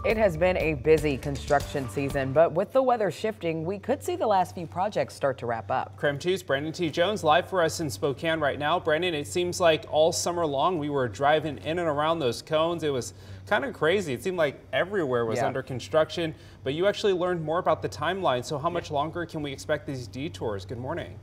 It has been a busy construction season, but with the weather shifting, we could see the last few projects start to wrap up. KREM 2's Brandon T. Jones live for us in Spokane right now. Brandon, it seems like all summer long we were driving in and around those cones. It was kind of crazy. It seemed like everywhere was under construction, but you actually learned more about the timeline. So how much longer can we expect these detours? Good morning.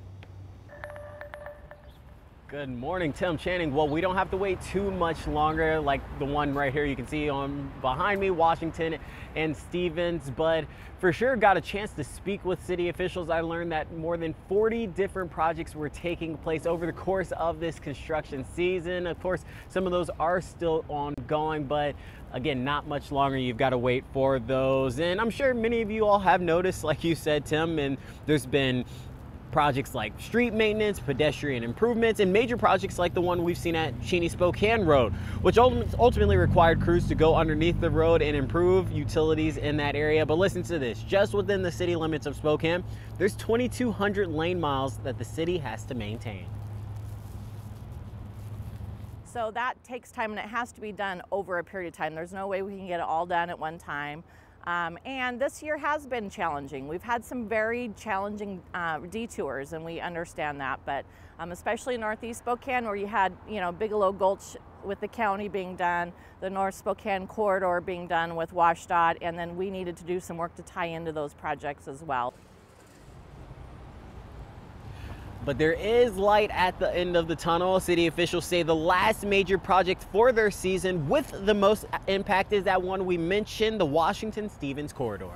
Good morning, Tim Channing. Well, we don't have to wait too much longer, like the one right here you can see on behind me, Washington and Stevens, but for sure got a chance to speak with city officials. I learned that more than 40 different projects were taking place over the course of this construction season. Of course, some of those are still ongoing, but again, not much longer. You've got to wait for those. And I'm sure many of you all have noticed, like you said, Tim, and there's been projects like street maintenance, pedestrian improvements, and major projects like the one we've seen at Spokane Road, which ultimately required crews to go underneath the road and improve utilities in that area. But listen to this, just within the city limits of Spokane, there's 2,200 lane miles that the city has to maintain. So that takes time, and it has to be done over a period of time. There's no way we can get it all done at one time. And this year has been challenging. We've had some very challenging detours, and we understand that, but especially Northeast Spokane, where you had, Bigelow Gulch with the county being done, the North Spokane corridor being done with WashDOT, and then we needed to do some work to tie into those projects as well. But there is light at the end of the tunnel. City officials say the last major project for their season with the most impact is that one we mentioned, the Washington-Stevens corridor.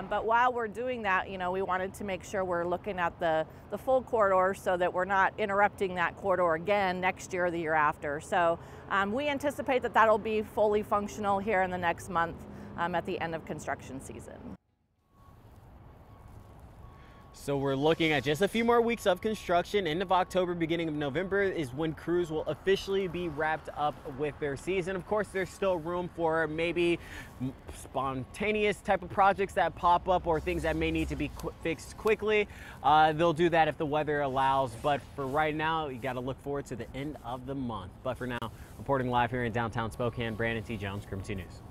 But while we're doing that, we wanted to make sure we're looking at the full corridor so that we're not interrupting that corridor again next year or the year after. So we anticipate that that'll be fully functional here in the next month at the end of construction season. So we're looking at just a few more weeks of construction. End of October, beginning of November is when crews will officially be wrapped up with their season. Of course, there's still room for maybe spontaneous type of projects that pop up or things that may need to be fixed quickly. They'll do that if the weather allows. But for right now, you got to look forward to the end of the month. But for now, reporting live here in downtown Spokane, Brandon T. Jones, KREM 2 News.